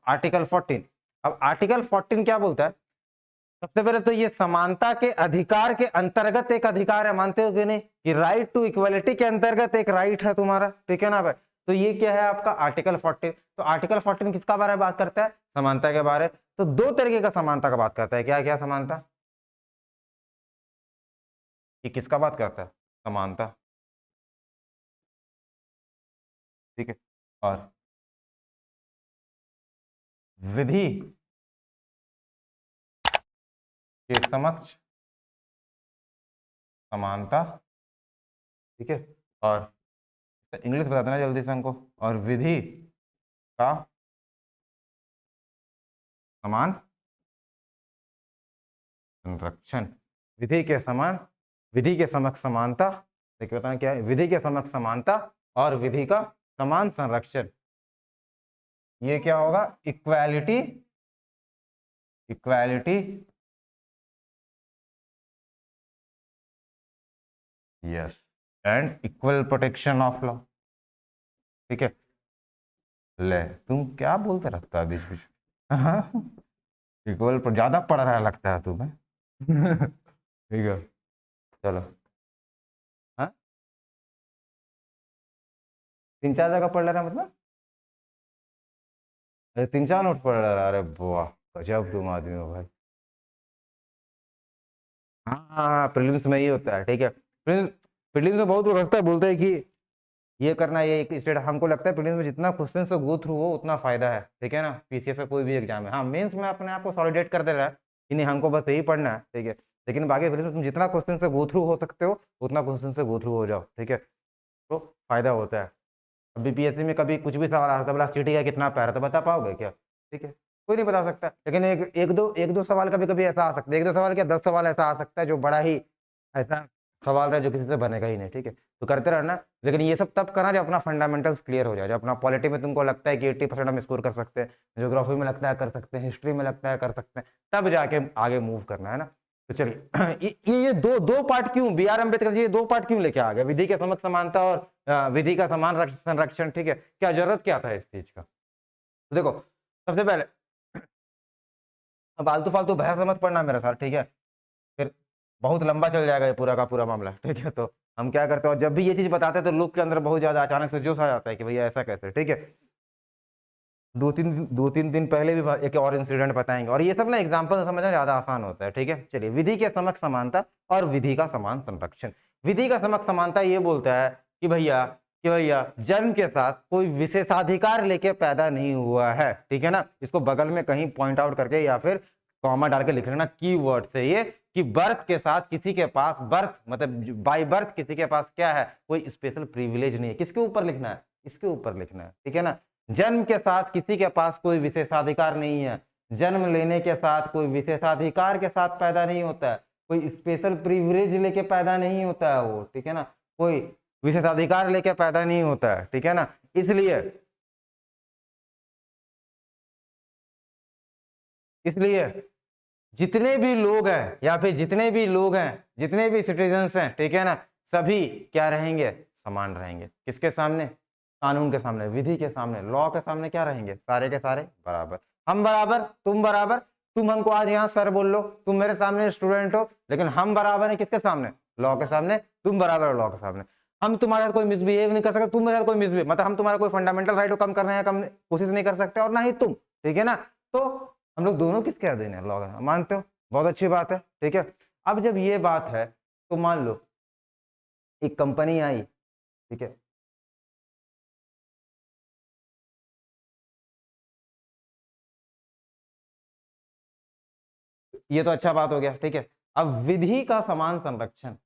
Article 14। अब article 14 क्या बोलता है? सबसे पहले तो ये समानता के अधिकार के अंतर्गत एक अधिकार है, मानते हो कि नहीं? कि राइट टू इक्वलिटी के अंतर्गत एक राइट है तुम्हारा, ठीक है ना भाई? तो ये क्या है आपका आर्टिकल 14। तो आर्टिकल 14 किसका बारे में बात करता है? समानता के बारे। तो दो तरीके का समानता का बात करता है। क्या क्या समानता? ये किसका बात करता है? समानता, ठीक है। और विधि के समक्ष समानता, ठीक है। और इंग्लिश बता देना जल्दी से हमको। और विधि का समान संरक्षण, विधि के समान, विधि के समक्ष समानता, देखिए बताना क्या है? विधि के समक्ष समानता और विधि का समान संरक्षण। ये क्या होगा? Equality, equality, yes, and equal protection of law, ठीक है। ले तुम क्या बोलते रखता है बीच बीच? इक्वल पर ज्यादा पढ़ रहा लगता है तुम्हें। ठीक है, चलो। हाँ, 3-4 जगह पढ़ ले रहा मतलब? अरे 3-4 नोट पढ़ रहा? अरे वाह, गजब तुम आदमी हो भाई। हाँ हाँ हाँ, प्रीलिम्स में ही होता है, ठीक है। प्रीलिम्स में बहुत लोग हंसता है, बोलते हैं कि ये करना, ये एक स्टेट। हमको लगता है प्रीलिम्स में जितना क्वेश्चन से गो थ्रू हो उतना फायदा है, ठीक है ना? पीसीएस का कोई भी एग्जाम है। हाँ, मेंस में अपने आप को सॉलिडेट कर दे रहा है कि नहीं हमको बस यही पढ़ना है, ठीक है। लेकिन बाकी प्रीलिम्स में तुम जितना क्वेश्चन से गो थ्रू हो सकते हो उतना क्वेश्चन से गो थ्रू हो जाओ, ठीक है। तो फायदा होता है। अभी बीपीएससी में कभी कुछ भी सवाल आ सकता है, बोला चींटी का कितना पैर है, तो बता पाओगे क्या? ठीक है, कोई नहीं बता सकता। लेकिन एक दो सवाल कभी कभी ऐसा आ सकता है, 1-2 सवाल क्या 10 सवाल ऐसा आ सकता है जो बड़ा ही ऐसा सवाल है जो किसी से बनेगा ही नहीं, ठीक है। तो करते रहना। लेकिन ये सब तब करना जब अपना फंडामेंटल्स क्लियर हो जाए, जब अपना पॉलिटी में तुमको लगता है कि 80% हम स्कोर कर सकते हैं, ज्योग्राफी में लगता है कर सकते हैं, हिस्ट्री में लगता है कर सकते हैं, तब जाके आगे मूव करना है ना। तो चलिए, ये दो दो पार्ट क्यों बी आर अम्बेडकर जी, ये दो पार्ट क्यों लेके आ गए? विधि के समक्ष समानता और विधि का समान संरक्षण, ठीक है। क्या जरूरत क्या था इस चीज का? तो देखो, सबसे पहले फालतू फालतू बहस मत पढ़ना मेरे साथ, ठीक है। फिर बहुत लंबा चल जाएगा ये पूरा का पूरा मामला, ठीक है। तो हम क्या करते हैं, और जब भी ये चीज बताते हैं तो लोग के अंदर बहुत ज्यादा अचानक से जोश आ जाता है कि भैया ऐसा कैसे, ठीक है। 2-3 दिन पहले भी एक और इंसिडेंट बताएंगे, और ये सब ना एग्जाम्पल समझना ज्यादा आसान होता है, ठीक है। चलिए, विधि के समक्ष समानता और विधि का समान संरक्षण। विधि का समक्ष समानता ये बोलता है कि भैया जन्म के साथ कोई विशेषाधिकार लेके पैदा नहीं हुआ है, ठीक है ना। इसको बगल में कहीं पॉइंट आउट करके या फिर कॉमा डाल के लिख लेना कीवर्ड से, ये कि बर्थ के साथ किसी के पास, बर्थ मतलब बाय बर्थ किसी के पास क्या है, कोई स्पेशल प्रिविलेज नहीं है। किसके ऊपर लिखना है? इसके ऊपर लिखना है, ठीक है ना। जन्म के साथ किसी के पास कोई विशेषाधिकार नहीं है, जन्म लेने के साथ कोई विशेषाधिकार के साथ पैदा नहीं होता है, कोई स्पेशल प्रिविलेज लेके पैदा नहीं होता है वो, ठीक है ना। कोई विशेषाधिकार लेके पैदा नहीं होता है, ठीक है ना। इसलिए इसलिए जितने भी लोग हैं या फिर जितने भी लोग हैं, जितने भी सिटीजन्स हैं, ठीक है ना, सभी क्या रहेंगे? समान रहेंगे। किसके सामने? कानून के सामने, विधि के सामने, लॉ के सामने क्या रहेंगे? सारे के सारे बराबर। हम बराबर, तुम बराबर। तुम हमको आज यहाँ सर बोल लो, तुम मेरे सामने स्टूडेंट हो, लेकिन हम बराबर है किसके सामने? लॉ के सामने। तुम बराबर हो लॉ के सामने। हम तुम्हारे साथ कोई मिसबिहेव नहीं कर सकते, तुम मेरे साथ कोई मिसबिहेव, मतलब हम तुम्हारा कोई फंडामेंटल राइट को कम करने या कम कोशिश नहीं कर सकते, और ना ही तुम, ठीक है ना। तो हम लोग दोनों किसके अधीन है? लॉ के। मानते हो? बहुत अच्छी बात है, ठीक है। अब जब ये बात है तो मान लो एक कंपनी आई, ठीक है। ये तो अच्छा बात हो गया, ठीक है। अब विधि का समान संरक्षण,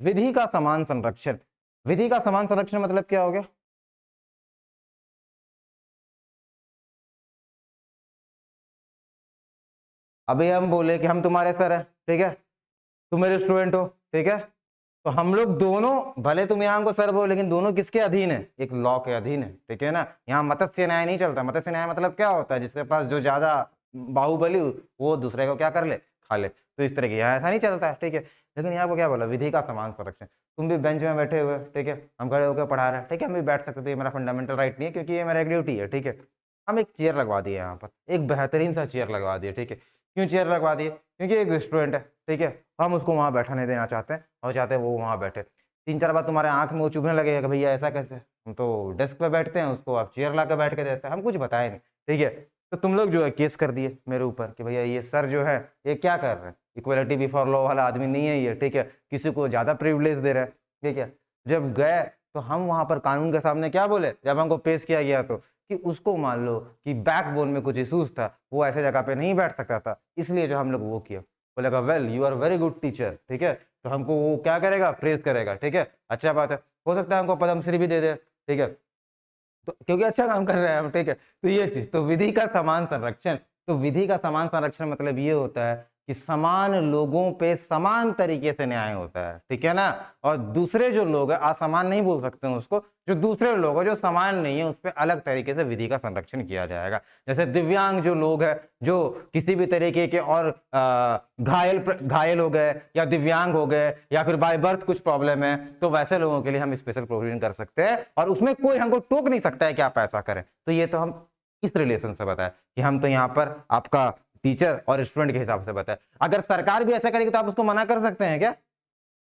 विधि का समान संरक्षण, विधि का समान संरक्षण मतलब क्या हो गया? अभी हम बोले कि हम तुम्हारे सर है, ठीक है, तुम मेरे स्टूडेंट हो, ठीक है। तो हम लोग दोनों, भले तुम यहाँ को सर बोलो, लेकिन दोनों किसके अधीन है? एक लॉ के अधीन है, ठीक है ना। यहाँ मत्स्य न्याय नहीं चलता। मत्स्य न्याय मतलब क्या होता है? जिसके पास जो ज्यादा बाहुबली वो दूसरे को क्या कर ले? खा ले। तो इस तरह की यहाँ ऐसा नहीं चलता है, ठीक है। लेकिन यहाँ को क्या बोला, विधि का समान संरक्षण। तुम भी बेंच में बैठे हुए, ठीक है, हम खड़े होकर पढ़ा रहे हैं, ठीक है, हम भी बैठ सकते थे, ये मेरा फंडामेंटल राइट नहीं है क्योंकि ये मेरा एक ड्यूटी है, ठीक है। हम एक चेयर लगवा दिए यहाँ पर, एक बेहतरीन सा चेयर लगवा दिए, ठीक है। क्यों चेयर लगवा दिए, क्योंकि एक स्टूडेंट है, ठीक है, हम उसको वहाँ बैठा नहीं देना चाहते हैं और चाहते हैं वो वहाँ बैठे। 3-4 बार तुम्हारे आंख में वो चुभने लगेगा कि भैया ऐसा कैसे, हम तो डेस्क पे बैठते हैं, उसको आप चेयर ला के बैठ के देते हैं, हम कुछ बताए नहीं, ठीक है। तो तुम लोग जो है केस कर दिए मेरे ऊपर कि भैया ये सर जो है ये क्या कर रहे हैं, इक्वलिटी बिफोर लॉ वाला आदमी नहीं है ये, ठीक है, किसी को ज़्यादा प्रिविलेज दे रहे हैं, ठीक है। जब गए तो हम वहाँ पर कानून के सामने क्या बोले, जब हमको पेश किया गया तो, कि उसको मान लो कि बैकबोन में कुछ इशूज था, वो ऐसे जगह पे नहीं बैठ सकता था, इसलिए जो हम लोग वो किया। बोलेगा well you are very good teacher, ठीक है, तो हमको वो क्या करेगा, प्रेज करेगा, ठीक है, अच्छा बात है, हो सकता है हमको पद्मश्री भी दे दे, ठीक है, तो क्योंकि अच्छा काम कर रहे हैं हम, ठीक है। तो ये चीज, तो विधि का समान संरक्षण, तो विधि का समान संरक्षण मतलब ये होता है कि समान लोगों पे समान तरीके से न्याय होता है, ठीक है ना। और दूसरे जो लोग हैं, असमान नहीं बोल सकते हैं उसको, जो दूसरे लोग हैं जो समान नहीं है, उस पर अलग तरीके से विधि का संरक्षण किया जाएगा। जैसे दिव्यांग जो लोग हैं, जो किसी भी तरीके के और घायल हो गए या दिव्यांग हो गए या फिर बाय बर्थ कुछ प्रॉब्लम है, तो वैसे लोगों के लिए हम स्पेशल प्रोविजन कर सकते हैं और उसमें कोई हमको टोक नहीं सकता है कि आप ऐसा करें। तो ये तो हम इस रिलेशन से बताया कि हम तो यहाँ पर आपका टीचर और स्टूडेंट के हिसाब से बताए। अगर सरकार भी ऐसा करेगी तो आप उसको मना कर सकते हैं क्या,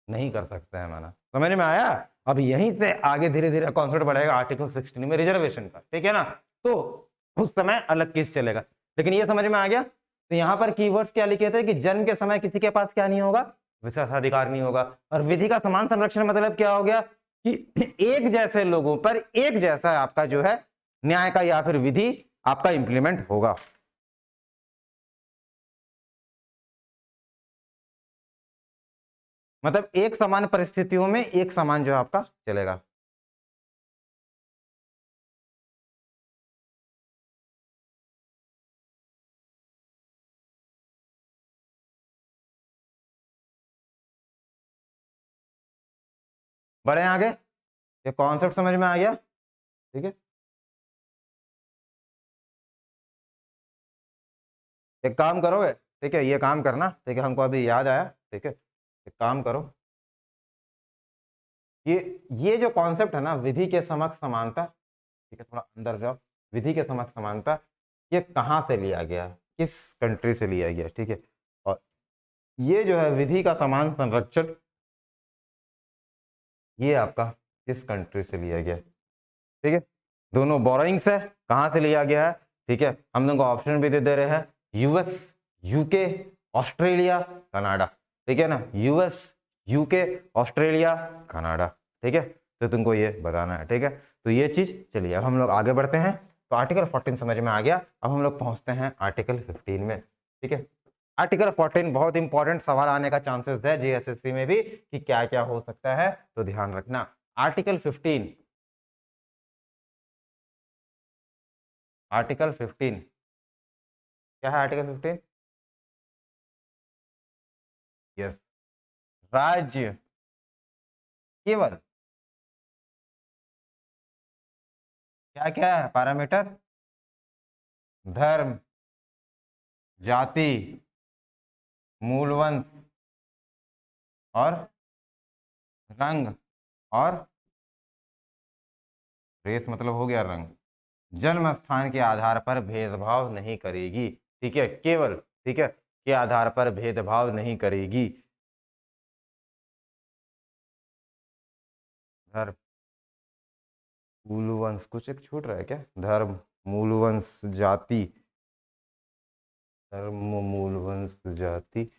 नहीं कर सकते हैं मना, समझ में आया। अब यहीं से आगे धीरे धीरे कॉन्सेप्ट बढ़ेगा आर्टिकल 16 में रिजर्वेशन का, ठीक है ना, तो उस समय अलग केस चलेगा। लेकिन ये समझ में आ गया। तो यहाँ पर कीवर्ड्स क्या लिखे थे कि जन्म के समय किसी के पास क्या नहीं होगा, विशेषाधिकार नहीं होगा। और विधि का समान संरक्षण मतलब क्या हो गया कि एक जैसे लोगों पर एक जैसा आपका जो है न्याय का या फिर विधि आपका इंप्लीमेंट होगा। मतलब एक समान परिस्थितियों में एक समान जो है आपका चलेगा। बढ़े आगे, ये कॉन्सेप्ट समझ में आ गया, ठीक है। एक काम करोगे, ठीक है, ये काम करना, ठीक है, हमको अभी याद आया, ठीक है, एक काम करो, ये जो कॉन्सेप्ट है ना विधि के समक्ष समानता, ठीक है, थोड़ा अंदर जाओ, विधि के समक्ष समानता, ये कहाँ से लिया गया, किस कंट्री से लिया गया, ठीक है। और ये जो है विधि का समान संरक्षण, ये आपका किस कंट्री से लिया गया, ठीक है। दोनों बोरोइंग्स है, कहाँ से लिया गया है, ठीक है, हम लोग को ऑप्शन भी दे रहे हैं, यूएस, यूके, ऑस्ट्रेलिया, कनाडा, ठीक है ना, यूएस, यूके, ऑस्ट्रेलिया, कनाडा, ठीक है। तो तुमको ये बताना है, ठीक है। तो ये चीज, चलिए अब हम लोग आगे बढ़ते हैं। तो आर्टिकल 14 समझ में आ गया, अब हम लोग पहुंचते हैं आर्टिकल 15 में, ठीक है। आर्टिकल 14 बहुत इंपॉर्टेंट सवाल आने का चांसेस है जीएसएससी में भी कि क्या क्या हो सकता है, तो ध्यान रखना। आर्टिकल 15, आर्टिकल 15 क्या है, आर्टिकल 15, यस, राज्य केवल, क्या क्या है पैरामीटर, धर्म, जाति, मूलवंश और रंग, और रेस मतलब हो गया रंग, जन्म स्थान के आधार पर भेदभाव नहीं करेगी, ठीक है, केवल, ठीक है, के आधार पर भेदभाव नहीं करेगी। धर्म, मूलवंश, कुछ एक छूट रहा है क्या, धर्म, मूलवंश, जाति, धर्म, मूलवंश, जाति,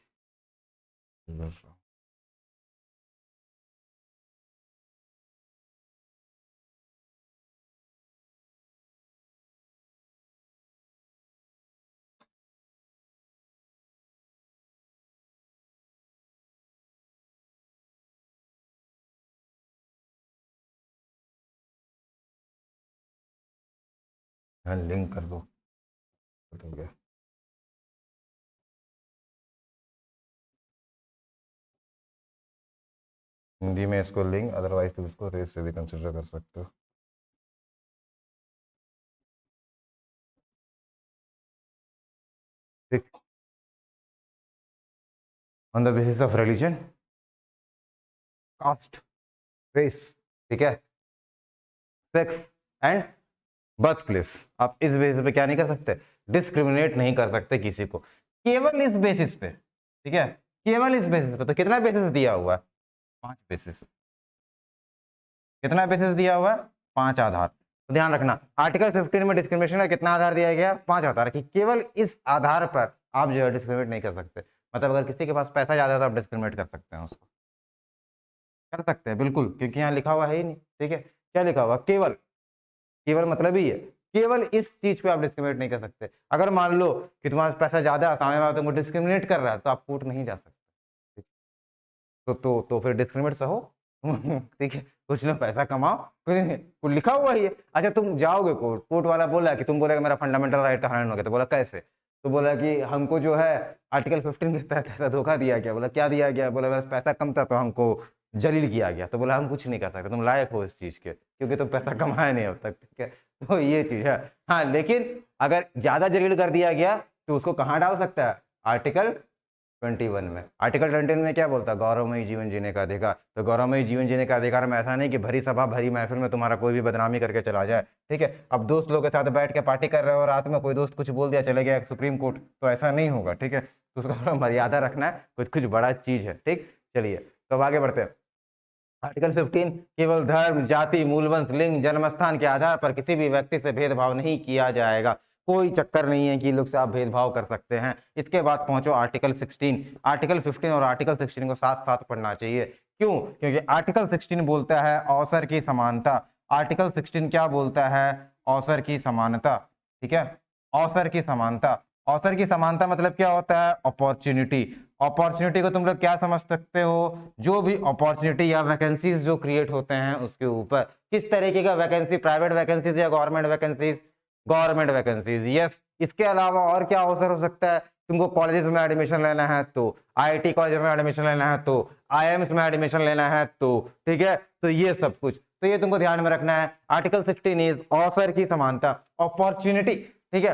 लिंक कर दो, हो गया। हिंदी में इसको लिंक, अदरवाइज तुम इसको रेस से भी कंसिडर कर सकते हो। ठीक, on the basis of religion, caste, race, ठीक है, सेक्स एंड बर्थ प्लेस। आप इस बेसिस पे क्या नहीं कर सकते, डिस्क्रिमिनेट नहीं कर सकते किसी को, केवल इस बेसिस पे, ठीक है, केवल इस बेसिस पे। तो कितना बेसिस दिया हुआ है, 5 बेसिस। कितना बेसिस दिया हुआ है, 5 आधार। तो ध्यान रखना आर्टिकल 15 में डिस्क्रिमिनेशन का कितना आधार दिया गया, 5 आधार, कि केवल इस आधार पर आप जो है डिस्क्रिमिनेट नहीं कर सकते। मतलब अगर किसी के पास पैसा ज्यादा है तो आप डिस्क्रिमिनेट कर सकते हैं उसको, कर सकते हैं बिल्कुल, क्योंकि यहाँ लिखा हुआ है ही नहीं, ठीक है। क्या लिखा हुआ, केवल, केवल मतलब ही है केवल इस चीज पे आप डिस्क्रिमिनेट नहीं कर सकते। अगर मान लो कि तुम्हारे पास पैसा ज्यादा है, सामने वाला तुमको डिस्क्रिमिनेट कर रहा है, तो आप कोर्ट नहीं जा सकते। तो फिर डिस्क्रिमिनेट सहो ठीक है, कुछ ना पैसा कमाओ, कुछ लिखा हुआ ही है। अच्छा तुम जाओगे कोर्ट, कोर्ट वाला बोला कि तुम बोले मेरा फंडामेंटल राइट हनन हो गया, तो बोला कैसे, तो बोला कि हमको जो है आर्टिकल 15 के तहत ऐसा धोखा दिया गया। बोला क्या दिया गया, बोला मेरा पैसा कम था तो हमको जलील किया गया। तो बोला हम कुछ नहीं कर सकते, तुम लायक हो इस चीज के, क्योंकि तुम पैसा कमाया नहीं अब तक, ठीक है। तो ये चीज है। हाँ लेकिन अगर ज्यादा जलील कर दिया गया तो उसको कहाँ डाल सकता है, आर्टिकल 21 में। आर्टिकल 21 में क्या बोलता है, गौरवमयी जीवन जीने का अधिकार। तो गौरवमयी जीवन जीने का अधिकार में ऐसा नहीं कि भरी सभा भरी महफिल में तुम्हारा कोई भी बदनामी करके चला जाए, ठीक है। अब दोस्त लोग के साथ बैठ के पार्टी कर रहे हो, रात में कोई दोस्त कुछ बोल दिया, चले गया सुप्रीम कोर्ट, तो ऐसा नहीं होगा, ठीक है। तो उसका मर्यादा रखना है, कुछ कुछ बड़ा चीज है, ठीक। चलिए तो अब आगे बढ़ते हैं। आर्टिकल 15, केवल धर्म, जाति, मूलवंश, लिंग, जन्मस्थान के आधार पर किसी भी व्यक्ति से भेदभाव नहीं किया जाएगा। कोई चक्कर नहीं है कि लोग से आप भेदभाव कर सकते हैं। इसके बाद पहुंचो आर्टिकल 16। आर्टिकल 15 और आर्टिकल 16 को साथ साथ पढ़ना चाहिए। क्यों, क्योंकि आर्टिकल 16 बोलता है अवसर की समानता। आर्टिकल 16 क्या बोलता है, अवसर की समानता, ठीक है, अवसर की समानता। अवसर की समानता मतलब क्या होता है, अपॉर्चुनिटी। अपॉर्चुनिटी को तुम लोग क्या समझ सकते हो, जो भी अपॉर्चुनिटी या वैकेंसीज जो क्रिएट होते हैं उसके ऊपर। किस तरीके का वैकेंसी, प्राइवेट वैकेंसीज या government vacancies, government vacancies, yes. इसके अलावा और क्या अवसर हो सकता है, तुमको कॉलेजेस में एडमिशन लेना है तो, आईआईटी कॉलेज में एडमिशन लेना है तो, आईएम्स में एडमिशन लेना है तो, ठीक है। तो ये सब कुछ, तो ये तुमको ध्यान में रखना है। आर्टिकल 16 इज अवसर की समानता, अपॉर्चुनिटी, ठीक है।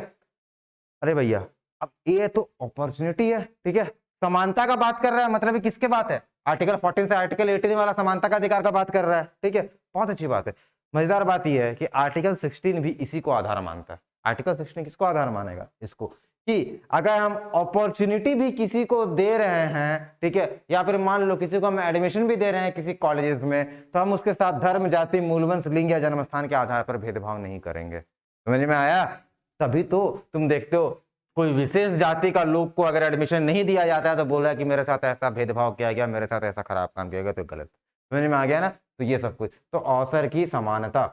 अरे भैया अब ये तो अपॉर्चुनिटी है, ठीक है, समानता का बात कर रहा है, मतलब किसके बात है, आर्टिकल 14 से आर्टिकल 18 वाला समानता का अधिकार का बात कर रहा है, ठीक है। बहुत अच्छी बात है। मजेदार बात यह है कि आर्टिकल 16 भी इसी को आधार मानता है। आर्टिकल 16 किसको आधार मानेगा, इसको, कि अगर हम अपॉर्चुनिटी भी किसी को दे रहे हैं, ठीक है, या फिर मान लो किसी को हम एडमिशन भी दे रहे हैं किसी कॉलेजेस में, तो हम उसके साथ धर्म, जाति, मूलवंश, लिंग या जन्मस्थान के आधार पर भेदभाव नहीं करेंगे। समझ में आया। तभी तो तुम देखते हो कोई विशेष जाति का लोग को अगर एडमिशन नहीं दिया जाता है तो बोला कि मेरे साथ ऐसा भेदभाव किया गया, मेरे साथ ऐसा खराब काम किया गया, तो गलत। समझ में आ गया ना। तो ये सब कुछ, तो अवसर की समानता,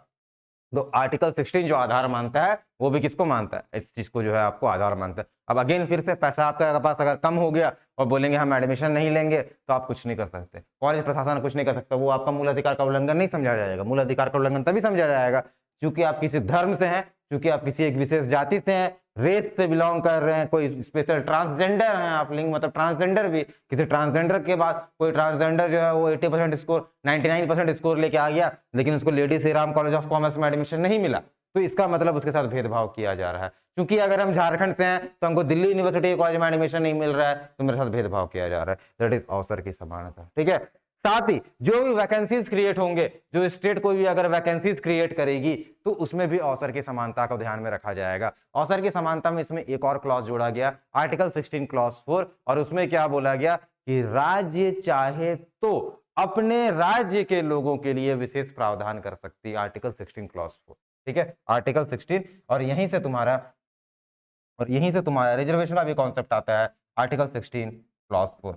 तो आर्टिकल 16 जो आधार मानता है वो भी किसको मानता है, इस चीज को जो है आपको आधार मानता है। अब अगेन फिर से पैसा आपके पास अगर कम हो गया और बोलेंगे हम एडमिशन नहीं लेंगे, तो आप कुछ नहीं कर सकते, कॉलेज प्रशासन कुछ नहीं कर सकता, वो आपका मूल अधिकार का उल्लंघन नहीं समझा जाएगा। मूल अधिकार का उल्लंघन तभी समझा जाएगा क्योंकि आप किसी धर्म से हैं, क्योंकि आप किसी एक विशेष जाति से हैं, रेस से बिलोंग कर रहे हैं, कोई स्पेशल ट्रांसजेंडर हैं आप, लिंग मतलब ट्रांसजेंडर भी, किसी ट्रांसजेंडर के बाद कोई ट्रांसजेंडर जो है वो 80% स्कोर, 99% स्कोर लेके आ गया, लेकिन उसको lady Shri Ram college of commerce में एडमिशन नहीं मिला, तो इसका मतलब उसके साथ भेदभाव किया जा रहा है। क्योंकि अगर हम झारखंड से हैं तो हमको दिल्ली यूनिवर्सिटी कॉलेज में एडमिशन नहीं मिल रहा है, तो मेरे साथ भेदभाव किया जा रहा है। दैट इज अवसर की समानता, ठीक है। साथ ही जो भी वैकेंसीज क्रिएट होंगे, जो स्टेट कोई भी अगर वैकेंसीज क्रिएट करेगी तो उसमें भी अवसर की समानता को ध्यान में रखा जाएगा। अवसर की समानता में इसमें एक और क्लॉज जोड़ा गया, आर्टिकल 16 क्लॉज 4, और उसमें क्या बोला गया कि राज्य चाहे तो अपने राज्य के लोगों के लिए विशेष प्रावधान कर सकती है, आर्टिकल 16 क्लॉज 4, ठीक है, आर्टिकल 16। और यहीं से तुम्हारा रिजर्वेशन का भी कॉन्सेप्ट आता है, आर्टिकल 16 क्लॉज 4,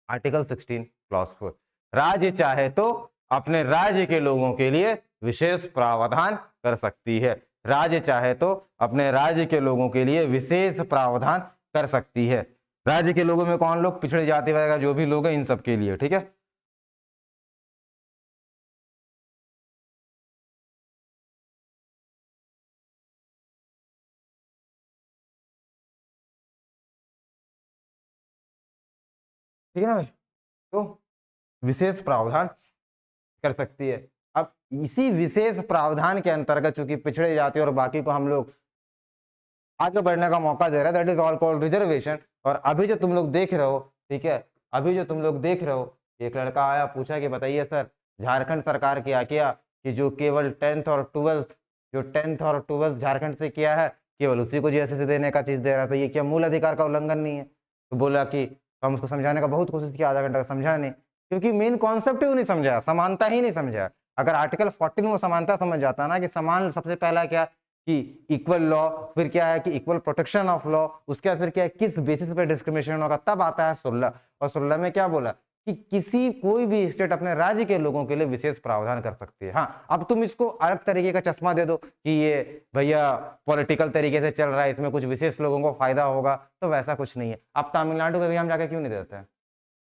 आर्टिकल 16 क्लॉज 4। राज्य चाहे तो अपने राज्य के लोगों के लिए विशेष प्रावधान कर सकती है, राज्य चाहे तो अपने राज्य के लोगों के लिए विशेष प्रावधान कर सकती है। राज्य के लोगों में कौन लोग, पिछड़ी जाति वगैरह जो भी लोग हैं, इन सब के लिए, ठीक है। ठीक है ना भाई, तो विशेष प्रावधान कर सकती है। अब इसी विशेष प्रावधान के अंतर्गत चूंकि पिछड़े जाति और बाकी को हम लोग आगे बढ़ने का मौका दे रहा है, that is all called reservation. और अभी जो तुम लोग देख रहे हो, ठीक है, अभी जो तुम लोग देख रहे हो, एक लड़का आया पूछा कि बताइए सर, झारखंड सरकार क्या किया कि जो केवल 10th और 12th, जो 10th और 12th झारखंड से किया है, केवल उसी को जीएसएससी देने का चीज दे रहा है, तो ये क्या मूल अधिकार का उल्लंघन नहीं है? तो बोला कि हम उसको समझाने का बहुत कोशिश किया, आधा घंटा समझा नहीं, क्योंकि मेन कॉन्सेप्ट ही नहीं समझा, समानता ही नहीं समझा। अगर आर्टिकल 14 वो समानता समझ जाता ना कि समान, सबसे पहला क्या कि इक्वल लॉ, फिर क्या है कि इक्वल प्रोटेक्शन ऑफ लॉ, उसके बाद फिर क्या है किस बेसिस पे डिस्क्रिमिनेशन होगा, तब आता है 16। और 16 में क्या बोला कि किसी कोई भी स्टेट अपने राज्य के लोगों के लिए विशेष प्रावधान कर सकती है। हाँ, अब तुम इसको अलग तरीके का चश्मा दे दो कि ये भैया पॉलिटिकल तरीके से चल रहा है, इसमें कुछ विशेष लोगों को फायदा होगा, तो वैसा कुछ नहीं है। आप तमिलनाडु का एग्जाम जाके क्यों नहीं देते हैं?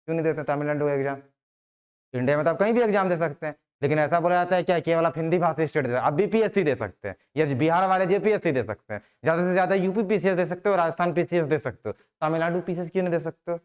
क्यों नहीं देते तमिलनाडु का एग्जाम? इंडिया में तो आप कहीं भी एग्जाम दे सकते हैं, लेकिन ऐसा बोला जाता है क्या केवल आप हिंदी भाषी स्टेट दे, आप बीपीएससी दे सकते हैं, या बिहार वाले जेपीएससी दे सकते हैं, ज्यादा से ज्यादा यूपी पीसीएस दे सकते हो, राजस्थान पीसीएस दे सकते हो, तमिलनाडु पीसीएस क्यों नहीं दे सकते हो?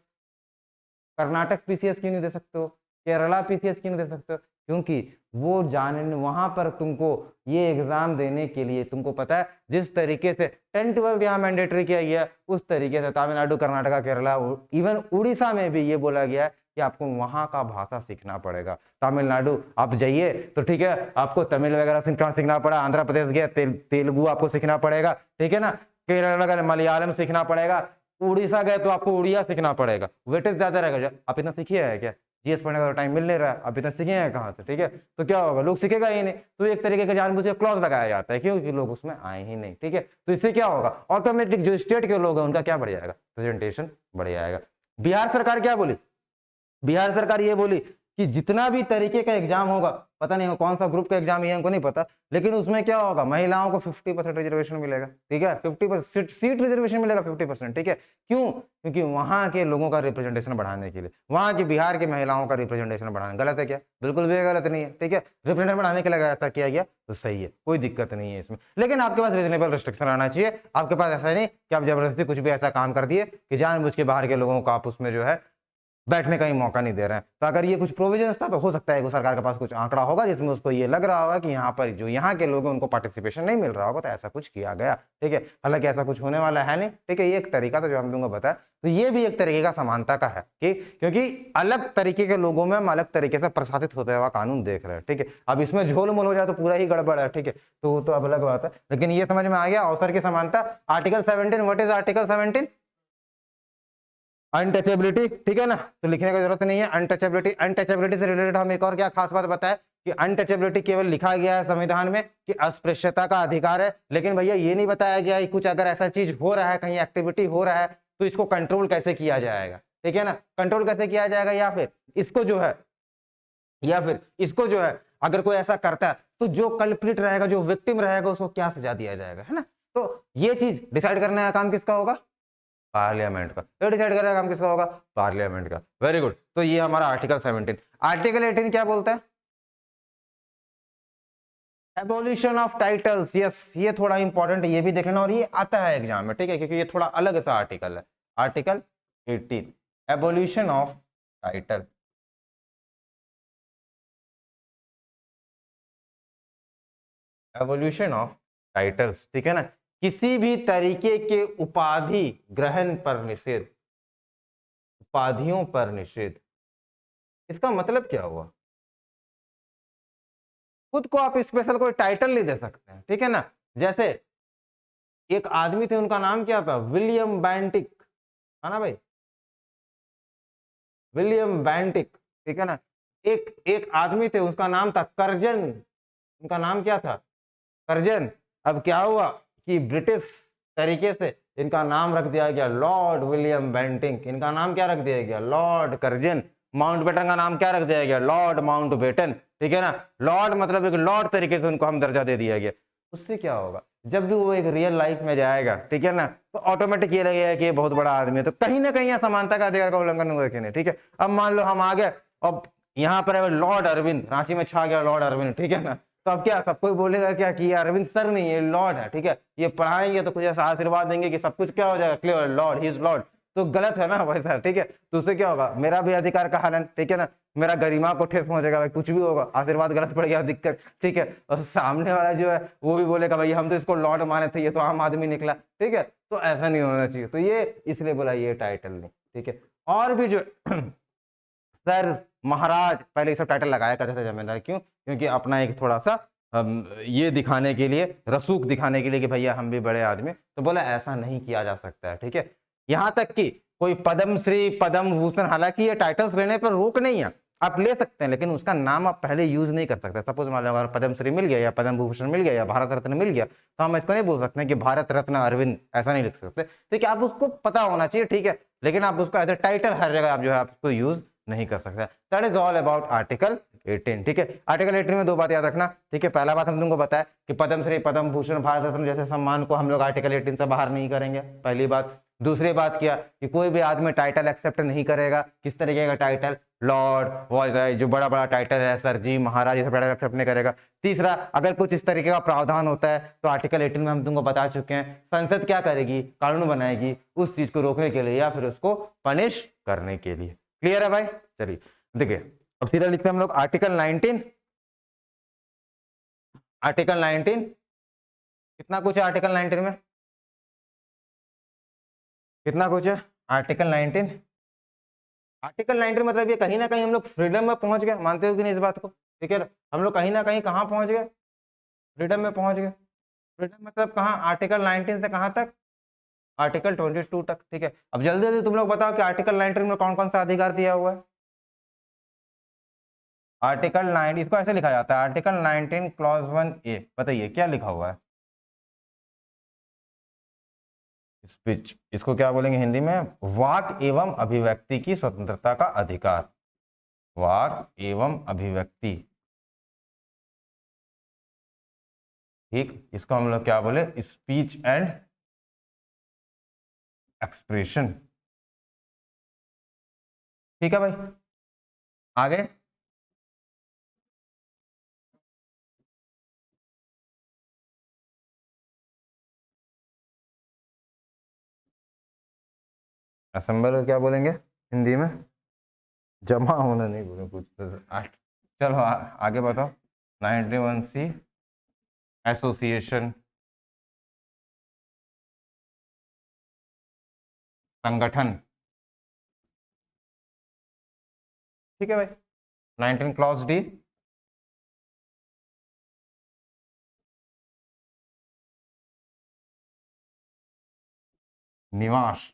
कर्नाटक पीसीएस क्यों नहीं दे सकते हो? केरला पीसीएस क्यों नहीं दे सकते हो? क्योंकि वो जानने, वहां पर तुमको ये एग्जाम देने के लिए तुमको पता है जिस तरीके से 10-12 यहाँ मैंडेटरी किया गया है, उस तरीके से तमिलनाडु, कर्नाटका, केरला, इवन उड़ीसा में भी ये बोला गया है कि आपको वहां का भाषा सीखना पड़ेगा। तमिलनाडु आप जाइए तो ठीक है, आपको तमिल वगैरह सीखना पड़ा, आंध्र प्रदेश गया तेलुगु आपको सीखना पड़ेगा, ठीक है ना, केरला गए मलयालम सीखना पड़ेगा, उड़ीसा गए तो आपको उड़िया सीखना पड़ेगा, वेटेज ज्यादा रहेगा। आप इतना सीखिए है क्या? जीएस पढ़ने का टाइम मिल नहीं रहा है, अब इतना सीखे हैं कहाँ से, ठीक है, तो क्या होगा, लोग सीखेगा ही नहीं। तो एक तरीके का जानबूझ के क्लॉज लगाया जाता है, क्योंकि लोग उसमें आए ही नहीं, ठीक है। तो इससे क्या होगा, ऑटोमेटिक जो स्टेट के लोग हैं उनका क्या बढ़ जाएगा, प्रेजेंटेशन बढ़ जाएगा। बिहार सरकार क्या बोली, बिहार सरकार ये बोली कि जितना भी तरीके का एग्जाम होगा, पता नहीं कौन सा ग्रुप का एग्जाम है हमको नहीं पता, लेकिन उसमें क्या होगा, महिलाओं को 50% रिजर्वेशन मिलेगा, ठीक है, 50% सीट रिजर्वेशन मिलेगा, 50%, ठीक है। क्यों? क्योंकि वहां के लोगों का रिप्रेजेंटेशन बढ़ाने के लिए, वहां की बिहार की महिलाओं का रिप्रेजेंटेशन बढ़ाने। गलत है क्या? बिल्कुल भी गलत नहीं है, ठीक है, रिप्रेजेंटेशन बढ़ाने के लिए अगर ऐसा किया गया तो सही है, कोई दिक्कत नहीं है इसमें। लेकिन आपके पास रीजनेबल रिस्ट्रिक्शन आना चाहिए, आपके पास ऐसा नहीं कि आप जबरदस्ती कुछ भी ऐसा काम कर दिए कि जानबूझ के बाहर के लोगों को आप उसमें जो है बैठने का ही मौका नहीं दे रहे हैं। तो अगर ये कुछ प्रोविजंस था तो हो सकता है कि सरकार के पास कुछ आंकड़ा होगा जिसमें उसको ये लग रहा होगा कि यहाँ पर जो यहाँ के लोग हैं उनको पार्टिसिपेशन नहीं मिल रहा होगा, तो ऐसा कुछ किया गया, ठीक है। हालांकि ऐसा कुछ होने वाला है नहीं, ठीक है, ये एक तरीका था जो हम लोगों को बताया। तो ये भी एक तरीके का समानता का है कि क्योंकि अलग तरीके के लोगों में हम अलग तरीके से प्रशासित होता हुआ कानून देख रहे हैं, ठीक है। अब इसमें झोल मोल हो जाए तो पूरा ही गड़बड़ है, ठीक है, तो अब अलग बात है, लेकिन ये समझ में आ गया अवसर की समानता। Article 17, what is article 17? Untouchability, ठीक है ना, तो लिखने की जरूरत नहीं है। अनटचेबिलिटी, अनटचेबिलिटी से रिलेटेड हम एक और क्या खास बात बताए कि अनटचेबिलिटी केवल लिखा गया है संविधान में कि अस्पृश्यता का अधिकार है, लेकिन भैया ये नहीं बताया गया है कुछ अगर ऐसा चीज हो रहा है, कहीं एक्टिविटी हो रहा है तो इसको कंट्रोल कैसे किया जाएगा, ठीक है ना, कंट्रोल कैसे किया जाएगा, या फिर इसको जो है, या फिर इसको जो है अगर कोई ऐसा करता है तो जो कल्प्रिट रहेगा, जो विक्टिम रहेगा, उसको क्या सजा दिया जाएगा, है ना। तो ये चीज डिसाइड करने का काम किसका होगा, पार्लियामेंट का। तो डिसाइड करेगा काम किसका होगा, पार्लियामेंट का। वेरी गुड, तो ये हमारा आर्टिकल 17। आर्टिकल 18 क्या बोलता है, एबोल्यूशन ऑफ टाइटल्स। यस, ये थोड़ा इंपॉर्टेंट है, ये भी देख लेना, और ये आता है एग्जाम में, ठीक है, क्योंकि ये थोड़ा अलग सा आर्टिकल है। Article 18, abolition of title. Evolution of titles, ठीक है ना, किसी भी तरीके के उपाधि ग्रहण पर निषेध, उपाधियों पर निषेध। इसका मतलब क्या हुआ, खुद को आप स्पेशल कोई टाइटल नहीं दे सकते हैं, ठीक है ना। जैसे एक आदमी थे, उनका नाम क्या था, विलियम बैंटिक, है ना भाई, विलियम बैंटिक, ठीक है ना। एक एक आदमी थे, उसका नाम था कर्जन, उनका नाम क्या था, कर्जन। अब क्या हुआ कि ब्रिटिश तरीके से इनका नाम रख दिया गया लॉर्ड विलियम बेंटिंग, इनका नाम क्या रख दिया गया, लॉर्ड कर्जन। माउंटबेटन का नाम क्या रख दिया गया, लॉर्ड माउंटबेटन, ठीक है ना। लॉर्ड मतलब एक लॉर्ड तरीके से उनको हम दर्जा दे दिया गया। उससे क्या होगा, जब भी वो एक रियल लाइफ में जाएगा, ठीक है ना, तो ऑटोमेटिक ये लगेगा कि ये बहुत बड़ा आदमी है, तो कहीं ना कहीं समानता का अधिकार का उल्लंघन हुआ कि नहीं, ठीक है। अब मान लो हम आ गए, अब यहाँ पर है लॉर्ड अरविंद, रांची में छा गया लॉर्ड अरविंद, ठीक है ना, तो अब क्या सब कोई बोलेगा क्या कि ये अरविंद सर नहीं, ये लॉर्ड है, ठीक है, ये पढ़ाएंगे तो कुछ ऐसा आशीर्वाद देंगे कि सब कुछ क्या हो जाएगा, clear, Lord, he is Lord. तो गलत है ना भाई सर, ठीक है, तो उससे क्या होगा, मेरा भी अधिकार का हनन, ठीक है ना, मेरा गरिमा को ठेस पहुंचेगा भाई, कुछ भी होगा, आशीर्वाद गलत पड़ गया दिक्कत, ठीक है। और सामने वाला जो है वो भी बोलेगा भाई हम तो इसको लॉर्ड माने थे, ये तो आम आदमी निकला, ठीक है। तो ऐसा नहीं होना चाहिए, तो ये इसलिए बोला ये टाइटल नहीं, ठीक है। और भी जो सर, महाराज, पहले ये सब टाइटल लगाया करते थे जमींदार, क्यों? क्योंकि अपना एक थोड़ा सा ये दिखाने के लिए, रसूख दिखाने के लिए कि भैया हम भी बड़े आदमी, तो बोला ऐसा नहीं किया जा सकता है, ठीक है। यहां तक कि कोई पद्म श्री, पद्म भूषण, हालांकि ये टाइटल्स लेने पर रोक नहीं है, आप ले सकते हैं, लेकिन उसका नाम आप पहले यूज नहीं कर सकते। सपोज मान लो अगर पद्म श्री मिल गया या पद्म भूषण मिल गया या भारत रत्न मिल गया, तो हम इसको नहीं बोल सकते कि भारत रत्न अरविंद, ऐसा नहीं लिख सकते, ठीक है। आप उसको पता होना चाहिए, ठीक है, लेकिन आप उसको एज ए टाइटल हर जगह आप जो है आप उसको यूज नहीं कर सकते। That is all about article 18, ठीक है। आर्टिकल 18 में दो बात याद रखना, ठीक है। पहला बात हम तुमको बताया कि पद्म श्री, पद्म भूषण, भारत रत्न जैसे सम्मान को हम लोग आर्टिकल 18 से बाहर नहीं करेंगे, पहली बात। दूसरी बात क्या कि कोई भी आदमी टाइटल एक्सेप्ट नहीं करेगा, किस तरीके का टाइटल, लॉर्ड, जो बड़ा बड़ा टाइटल है, सर जी, महाराज, ये सब टाइटल एक्सेप्ट नहीं करेगा। तीसरा, अगर कुछ इस तरीके का प्रावधान होता है तो आर्टिकल 18 में हम तुमको बता चुके हैं, संसद क्या करेगी, कानून बनाएगी उस चीज को रोकने के लिए या फिर उसको पनिश करने के लिए। क्लियर है भाई? चलिए देखिए, अब सीधा लिखते हैं हम लोग आर्टिकल 19। आर्टिकल 19 कितना कुछ है, आर्टिकल 19 में कितना कुछ है आर्टिकल 19? आर्टिकल 19 मतलब ये कहीं ना कहीं हम लोग फ्रीडम में पहुंच गए, मानते हो कि नहीं इस बात को, ठीक है। हम लोग कहीं ना कहीं कहां पहुंच गए, फ्रीडम में पहुंच गए। फ्रीडम मतलब कहां, आर्टिकल 19 से कहां तक, आर्टिकल 22 तक, ठीक है। अब जल्दी जल्दी तुम लोग बताओ कि आर्टिकल 19 में कौन कौन सा अधिकार दिया हुआ है। आर्टिकल 9, इसको ऐसे लिखा जाता है, आर्टिकल 19 क्लॉज 1A, बताइए क्या लिखा हुआ है। स्पीच, इसको क्या बोलेंगे हिंदी में, वाक एवं अभिव्यक्ति की स्वतंत्रता का अधिकार, वाक एवं अभिव्यक्ति, ठीक। इसको हम लोग क्या बोले, स्पीच एंड एक्सप्रेशन, ठीक है भाई। आगे असेंबल को क्या बोलेंगे हिंदी में, जमा होना नहीं बोले कुछ तो, चलो आगे बताओ। 91C एसोसिएशन, संगठन, ठीक है भाई। 19 क्लॉज डी, निवास,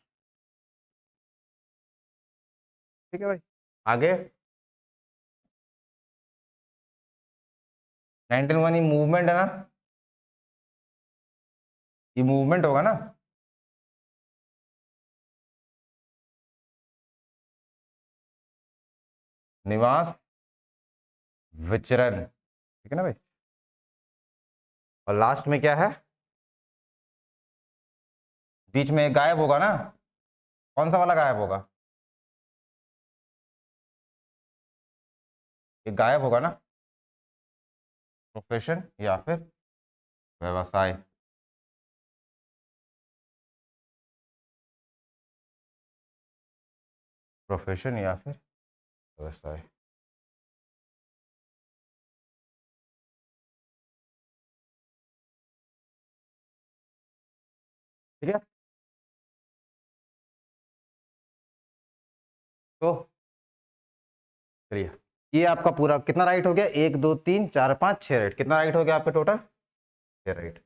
ठीक है भाई। आगे 19 ये मूवमेंट है ना, ये मूवमेंट होगा ना, निवास, विचरण, ठीक है ना भाई। और लास्ट में क्या है, बीच में एक गायब होगा ना, कौन सा वाला गायब होगा, एक गायब होगा ना, प्रोफेशन या फिर व्यवसाय, प्रोफेशन या फिर व्यवसाय, ठीक है। तो चलिए, ये आपका पूरा कितना राइट हो गया, 1 2 3 4 5 6 राइट, कितना राइट हो गया आपका टोटल, 6 राइट।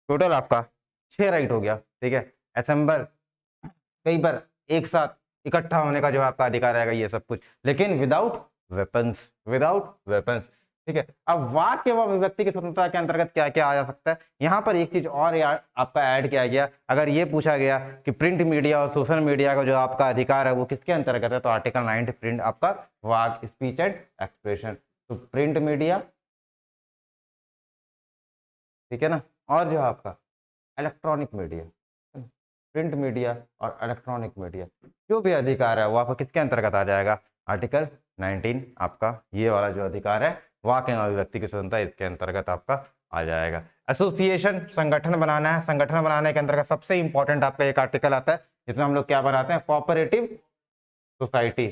टोटल आपका 6 राइट हो गया, ठीक है। असेंबल, कई बार एक साथ इकट्ठा होने का जो आपका अधिकार रहेगा, ये सब कुछ, लेकिन विदाउट वेपन्स, विदाउट वेपन्स, ठीक है। अब वाक एवं अभिव्यक्ति की स्वतंत्रता के अंतर्गत क्या क्या आ जा सकता है, यहाँ पर एक चीज और आपका ऐड किया गया। अगर ये पूछा गया कि प्रिंट मीडिया और सोशल मीडिया का जो आपका अधिकार है वो किसके अंतर्गत है, तो आर्टिकल 9 प्रिंट आपका वाक, स्पीच एंड एक्सप्रेशन, तो प्रिंट मीडिया, ठीक है ना, और जो आपका इलेक्ट्रॉनिक मीडिया, प्रिंट मीडिया और इलेक्ट्रॉनिक मीडिया, जो भी अधिकार है वो आपका किसके अंतर्गत आ जाएगा, आर्टिकल 19 आपका ये वाला जो अधिकार है वाक एवं अभिव्यक्ति की स्वतंत्रता, इसके अंतर्गत आपका आ जाएगा। एसोसिएशन, संगठन बनाना है, संगठन बनाने के अंतर्गत सबसे इंपॉर्टेंट आपका एक आर्टिकल आता है जिसमें हम लोग क्या बनाते हैं, कोऑपरेटिव सोसाइटी।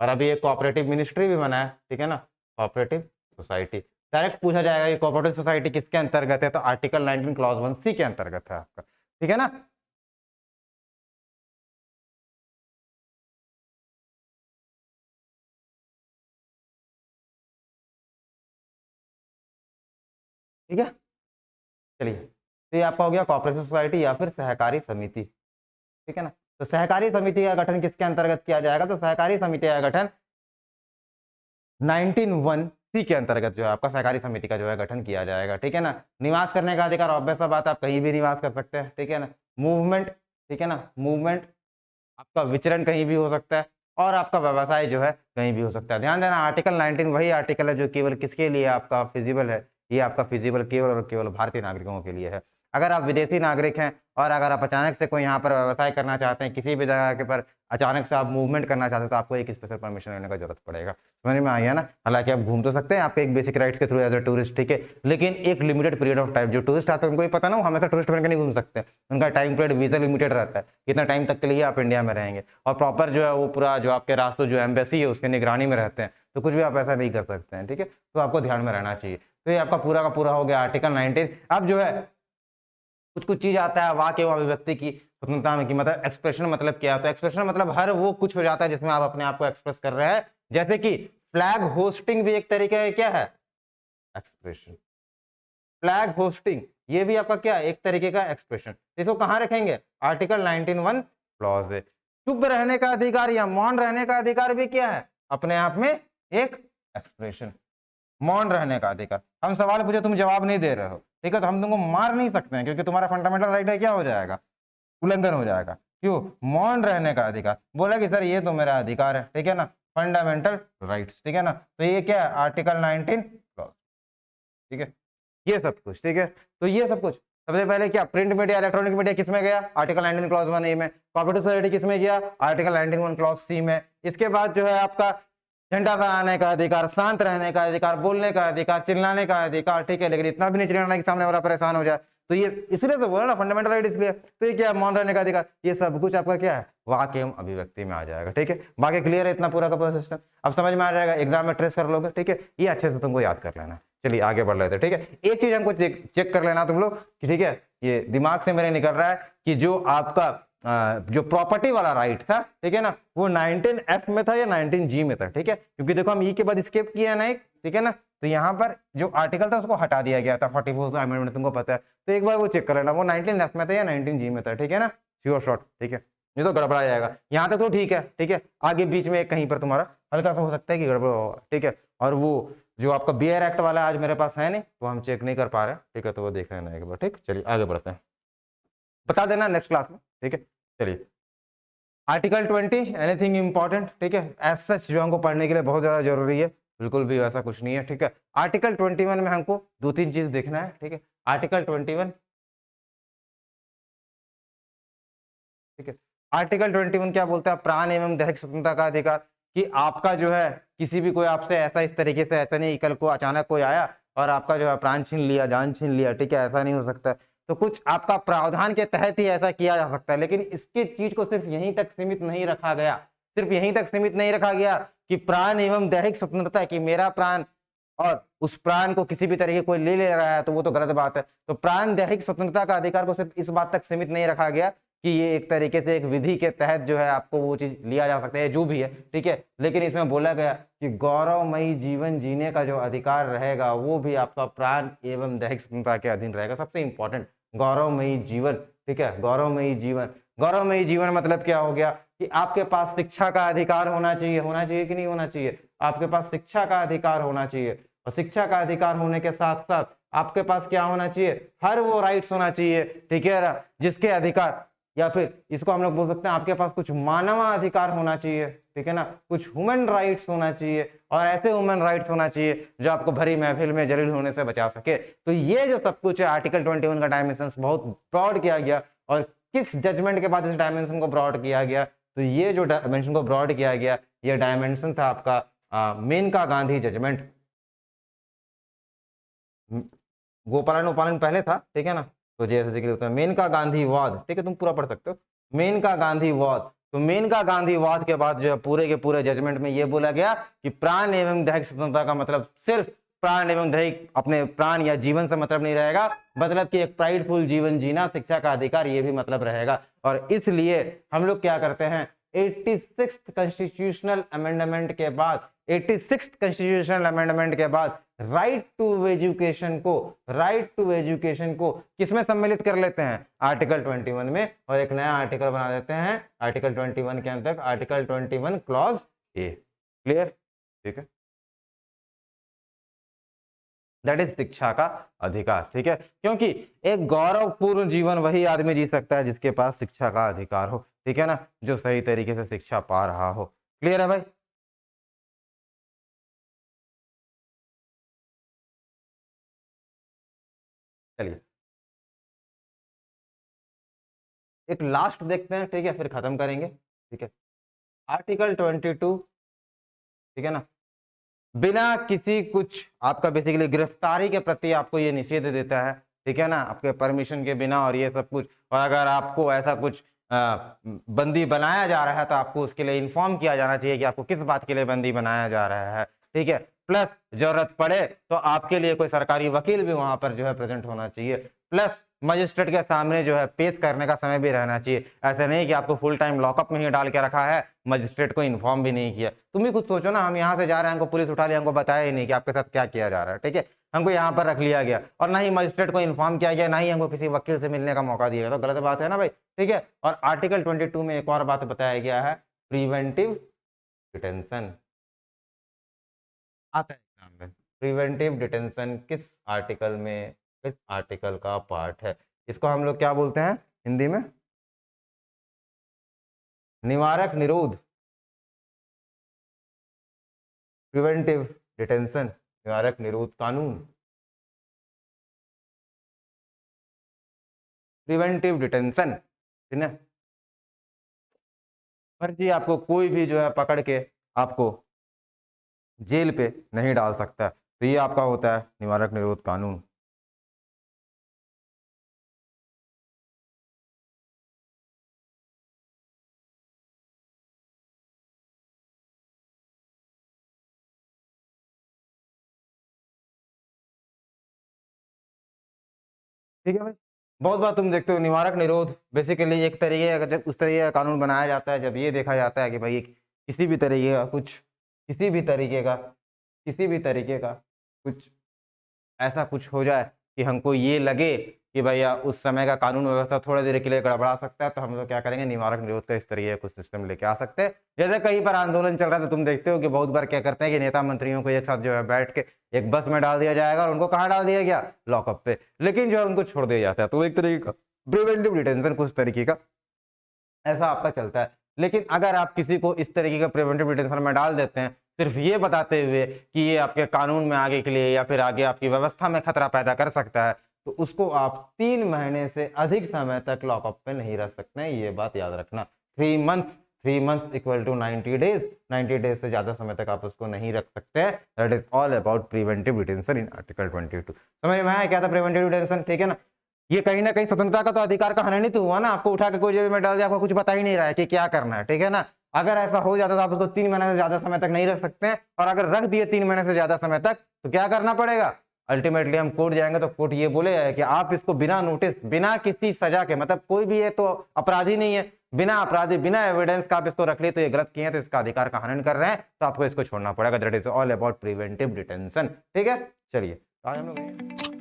और अभी एक कोऑपरेटिव मिनिस्ट्री भी बना है, ठीक है ना, कोऑपरेटिव सोसाइटी। डायरेक्ट पूछा जाएगा ये कोऑपरेटिव सोसाइटी किसके अंतर्गत है, तो आर्टिकल 19 क्लॉज 1C के अंतर्गत है आपका, ठीक है ना। ठीक है, चलिए, तो ये आपका हो गया कोऑपरेटिव सोसाइटी या फिर सहकारी समिति, ठीक है ना। तो सहकारी समिति का गठन किसके अंतर्गत किया जाएगा, तो सहकारी समिति का गठन 19(1)C के अंतर्गत जो है आपका सहकारी समिति का जो है गठन किया जाएगा, ठीक है ना। निवास करने का अधिकार, ऑब्वियस सा बात, आप कहीं भी निवास कर सकते हैं, ठीक है ना। मूवमेंट, ठीक है ना, मूवमेंट, आपका विचरण कहीं भी हो सकता है, और आपका व्यवसाय जो है कहीं भी हो सकता है। ध्यान देना, आर्टिकल 19 वही आर्टिकल है जो केवल किसके लिए आपका फिजिबल है, ये आपका फिजिबल केवल और केवल भारतीय नागरिकों के लिए है। अगर आप विदेशी नागरिक हैं और अगर आप अचानक से कोई यहाँ पर व्यवसाय करना चाहते हैं, किसी भी जगह के पर अचानक से आप मूवमेंट करना चाहते हैं, तो आपको एक स्पेशल परमिशन लेने का जरूरत पड़ेगा। समझ में आ गया ना। हालांकि आप घूम तो सकते हैं आपके एक बेसिक राइट्स के थ्रू एज अ टूरिस्ट, ठीक है, लेकिन एक लिमिटेड पीरियड ऑफ टाइम, जो टूरिस्ट आते हैं उनको ही पता ना, वो हमेशा टूरिस्ट बन के नहीं घूम सकते, उनका टाइम पीरियड वीजा लिमिटेड रहता है, कितना टाइम तक के लिए आप इंडिया में रहेंगे, और प्रॉपर जो है वो पूरा जो आपके रास्ते जो एम्बेसी है उसके निगरानी में रहते हैं, तो कुछ भी आप ऐसा नहीं कर सकते हैं, ठीक है, तो आपको ध्यान में रहना चाहिए। तो ये आपका पूरा का पूरा हो गया आर्टिकल 19। अब जो है कुछ कुछ चीज आता है वाक्य एवं अभिव्यक्ति की स्वतंत्रता में, की मतलब एक्सप्रेशन मतलब क्या है, तो एक्सप्रेशन मतलब हर वो कुछ हो जाता है जिसमें आप अपने आप को एक्सप्रेस कर रहे हैं, जैसे कि फ्लैग होस्टिंग भी एक तरीके का क्या है, एक्सप्रेशन। फ्लैग होस्टिंग ये भी आपका क्या, एक तरीके का एक्सप्रेशन। इसको कहां रखेंगे, आर्टिकल 19(1) क्लॉज है। चुप रहने का अधिकार या मौन रहने का अधिकार भी क्या है, अपने आप में एक एक्सप्रेशन। मौन रहने का अधिकार, हम सवाल पूछे तुम जवाब नहीं दे रहे हो, ठीक है, तो हम तुमको मार नहीं सकते हैं क्योंकि तुम्हारा फंडामेंटल राइट है, क्या हो जाएगा, उल्लंघन हो जाएगा। क्यों, मौन रहने का अधिकार, बोला कि सर ये तो मेरा अधिकार है, ठीक है ना, फंडामेंटल राइट्स, ठीक है ना। तो ये क्या है, आर्टिकल 19 क्लॉज, ठीक है, ये सब कुछ, ठीक है। तो ये सब कुछ सबसे पहले क्या, प्रिंट मीडिया इलेक्ट्रॉनिक मीडिया किसमें गया, आर्टिकल 19 क्लॉज 1A में। कोऑपरेटिव सोसाइटी किसमें गया, आर्टिकल 19(1) क्लॉज C में। इसके बाद जो है आपका झंडा फहराने का अधिकार, शांत रहने का अधिकार, बोलने का अधिकार, चिल्लाने का अधिकार, ठीक है, लेकिन इतना भी नहीं चिल्लाना कि सामने वाला परेशान हो जाए, तो ये इसलिए तो बोला ना फंडामेंटल राइट, इसलिए तो ये क्या, मौन रहने का अधिकार, ये सब कुछ आपका क्या है, वाक्य एवं अभिव्यक्ति में आ जाएगा, ठीक है। बाकी क्लियर है इतना पूरा का पूरा सिस्टम, अब समझ में आ जाएगा, एग्जाम में ट्रेस कर लोगे, ठीक है, ये अच्छे से तुमको याद कर लेना। चलिए आगे बढ़ लेते हैं, ठीक है। एक चीज हमको चेक कर लेना तुम लोग, ठीक है, ये दिमाग से मेरे निकल रहा है कि जो आपका जो प्रॉपर्टी वाला राइट था, ठीक है ना, वो 19F में था या 19G में था, ठीक है, क्योंकि देखो हम ई के बाद स्किप किया ना एक, ठीक है ना, तो यहाँ पर जो आर्टिकल था उसको हटा दिया गया था 44 अमेंडमेंट, तुमको पता है, तो एक बार वो चेक कर लेना वो 19F में था या 19G में था, ठीक है ना, श्योर शॉट, ठीक है, ये तो गड़बड़ा जाएगा, यहाँ तक तो ठीक है, ठीक है, आगे बीच में कहीं पर तुम्हारा हल्का सा हो सकता है कि गड़बड़ होगा, ठीक है। और वो जो आपका बियर एक्ट वाला आज मेरे पास है नहीं, तो हम चेक नहीं कर पा रहे, ठीक है, तो वो देख लेना एक बार, ठीक, चलिए आगे बढ़ते हैं, बता देना नेक्स्ट क्लास में, ठीक है। चलिए आर्टिकल 20 एनीथिंग इंपॉर्टेंट, ठीक है, एज सच जो हमको पढ़ने के लिए बहुत ज्यादा जरूरी है, बिल्कुल भी वैसा कुछ नहीं है, ठीक है। आर्टिकल 21 में हमको दो तीन चीज देखना है, ठीक है, आर्टिकल 21, ठीक है, आर्टिकल 21 क्या बोलता है, प्राण एवं दैहिक स्वतंत्रता का अधिकार, कि आपका जो है किसी भी कोई आपसे ऐसा इस तरीके से, ऐसा नहीं कल को अचानक कोई आया और आपका जो है प्राण छीन लिया, जान छीन लिया, ठीक है, ऐसा नहीं हो सकता। तो कुछ आपका प्रावधान के तहत ही ऐसा किया जा सकता है, लेकिन इसकी चीज को सिर्फ यहीं तक सीमित नहीं रखा गया, सिर्फ यहीं तक सीमित नहीं रखा गया कि प्राण एवं दैहिक स्वतंत्रता, कि मेरा प्राण और उस प्राण को किसी भी तरीके कोई ले रहा है तो वो तो गलत बात है। तो प्राण दैहिक स्वतंत्रता का अधिकार को सिर्फ इस बात तक सीमित नहीं रखा गया कि ये एक तरीके से एक विधि के तहत जो है आपको वो चीज लिया जा सकता है, जो भी है, ठीक है, लेकिन इसमें बोला गया कि गौरवमयी जीवन जीने का जो अधिकार रहेगा वो भी आपका प्राण एवं दैहिक स्वतंत्रता के अधीन रहेगा। सबसे इंपॉर्टेंट, गौरवमयी जीवन, ठीक है, गौरवमयी जीवन। गौरवमयी जीवन मतलब क्या हो गया कि आपके पास शिक्षा का अधिकार होना चाहिए कि नहीं होना चाहिए, आपके पास शिक्षा का अधिकार होना चाहिए, और शिक्षा का अधिकार होने के साथ साथ आपके पास क्या होना चाहिए, हर वो राइट्स होना चाहिए, ठीक है, जिसके अधिकार, या फिर इसको हम लोग बोल सकते हैं आपके पास कुछ मानवाधिकार होना चाहिए, ठीक है ना, कुछ ह्यूमन राइट्स होना चाहिए, और ऐसे ह्यूमन राइट्स होना चाहिए जो आपको भरी महफिल में जलील होने से बचा सके। तो ये जो सब कुछ है आर्टिकल 21 का डायमेंशन बहुत ब्रॉड किया गया, और किस जजमेंट के बाद इस डायमेंशन को ब्रॉड किया गया, तो ये जो डायमेंशन को ब्रॉड किया गया, ये डायमेंशन था आपका मेनका गांधी जजमेंट, गोपालन उपालन पहले था, ठीक है ना। तो जैसे कि होता है मेनका गांधीवाद, ठीक है, तुम पूरा पढ़ सकते हो, मेनका गांधीवाद। तो मेनका गांधीवाद के बाद जो है पूरे के पूरे जजमेंट में ये बोला गया कि प्राण एवं दैहिक स्वतंत्रता का मतलब सिर्फ प्राण एवं दैहिक अपने प्राण या जीवन से मतलब नहीं रहेगा, मतलब कि एक प्राइडफुल जीवन जीना, शिक्षा का अधिकार, ये भी मतलब रहेगा। और इसलिए हम लोग क्या करते हैं, 86 कॉन्स्टिट्यूशनल अमेंडमेंट के बाद, 86 कॉन्स्टिट्यूशनल अमेंडमेंट के बाद राइट टू एजुकेशन को किसमें सम्मिलित कर लेते हैं, आर्टिकल 21 में, और एक नया आर्टिकल बना देते हैं आर्टिकल 21 के अंदर, आर्टिकल 21 क्लॉज ए। क्लियर, ठीक है, दैट इज शिक्षा का अधिकार, ठीक है। क्योंकि एक गौरवपूर्ण जीवन वही आदमी जी सकता है जिसके पास शिक्षा का अधिकार हो, ठीक है ना, जो सही तरीके से शिक्षा पा रहा हो। क्लियर है भाई? चलिए एक लास्ट देखते हैं, ठीक है, फिर खत्म करेंगे, ठीक है। आर्टिकल 22, ठीक है ना, बिना किसी कुछ आपका बेसिकली गिरफ्तारी के प्रति आपको ये निषेध देता है, ठीक है ना, आपके परमिशन के बिना और ये सब कुछ। और अगर आपको ऐसा कुछ बंदी बनाया जा रहा है तो आपको उसके लिए इन्फॉर्म किया जाना चाहिए कि आपको किस बात के लिए बंदी बनाया जा रहा है, ठीक है। प्लस जरूरत पड़े तो आपके लिए कोई सरकारी वकील भी वहां पर जो है प्रेजेंट होना चाहिए। प्लस मजिस्ट्रेट के सामने जो है पेश करने का समय भी रहना चाहिए। ऐसा नहीं कि आपको फुल टाइम लॉकअप में ही डाल के रखा है, मजिस्ट्रेट को इन्फॉर्म भी नहीं किया। तुम भी कुछ सोचो ना, हम यहाँ से जा रहे हैं, हमको पुलिस उठा लिया, हमको बताया ही नहीं कि आपके साथ क्या किया जा रहा है, ठीक है, हमको यहाँ पर रख लिया गया और ना ही मजिस्ट्रेट को इन्फॉर्म किया गया, ना ही हमको किसी वकील से मिलने का मौका दिया गया, तो गलत बात है ना भाई, ठीक है। और आर्टिकल 22 में एक और बात बताया गया है, प्रिवेंटिव डिटेंशन आता है एग्जाम में। प्रिवेंटिव डिटेंशन किस आर्टिकल में, किस आर्टिकल का पार्ट है? इसको हम लोग क्या बोलते हैं हिंदी में? निवारक निरोध, प्रिवेंटिव डिटेंशन, निवारक निरोध कानून, प्रिवेंटिव डिटेंशन, ठीक है। फर्जी आपको कोई भी जो है पकड़ के आपको जेल पे नहीं डाल सकता, तो ये आपका होता है निवारक निरोध कानून। ठीक है भाई, बहुत बार तुम देखते हो निवारक निरोध बेसिकली एक तरीके का, जब उस तरीके का कानून बनाया जाता है जब ये देखा जाता है कि भाई किसी भी तरीके का कुछ, किसी भी तरीके का, किसी भी तरीके का कुछ ऐसा कुछ हो जाए कि हमको ये लगे कि भैया उस समय का कानून व्यवस्था थोड़ी देर के लिए गड़बड़ा सकता है, तो हम लोग क्या करेंगे, निवारक निरोध का इस तरीके का कुछ सिस्टम लेके आ सकते हैं। जैसे कहीं पर आंदोलन चल रहा है तो तुम देखते हो कि बहुत बार क्या करते हैं कि नेता मंत्रियों को एक साथ जो है बैठ के एक बस में डाल दिया जाएगा और उनको कहाँ डाल दिया गया, लॉकअप पे, लेकिन जो है उनको छोड़ दिया जाता है। तो एक तरीके का प्रिवेंटिव डिटेंशन कुछ तरीके का ऐसा आपका चलता है। लेकिन अगर आप किसी को इस तरीके का प्रिवेंटिव डिटेंशन में डाल देते हैं सिर्फ ये बताते हुए कि ये आपके कानून में आगे के लिए या फिर आगे आपकी व्यवस्था में खतरा पैदा कर सकता है, तो उसको आप 3 महीने से अधिक समय तक लॉकअप पे नहीं रख सकते हैं, ये बात याद रखना। 3 month equal to 90 days, 90 days से ज्यादा समय तक आप उसको नहीं रख सकते हैं। That is all about preventive detention in article 22। समझ में आया क्या था प्रिवेंटिव डिटेंशन, ठीक है ना। ये कहीं ना कहीं स्वतंत्रता का तो अधिकार का हनन ही तो हुआ ना, आपको उठा के कोई जेल में डाल दिया, आपको कुछ बता ही नहीं रहा है कि क्या करना है, ठीक है ना। अगर ऐसा हो जाता तो आप उसको 3 महीने से ज्यादा समय तक नहीं रख सकते हैं, और अगर रख दिए 3 महीने से ज्यादा समय तक तो क्या करना पड़ेगा, अल्टीमेटली हम कोर्ट जाएंगे तो कोर्ट ये बोलेगा कि आप इसको बिना नोटिस, बिना किसी सजा के, मतलब कोई भी है तो अपराधी नहीं है, बिना अपराधी, बिना एविडेंस का आप इसको रख लिए तो ये गलत किए हैं, तो इसका अधिकार का हनन कर रहे हैं, तो आपको इसको छोड़ना पड़ेगा। That is all about preventive detention, ठीक है। चलिए आज हम लोग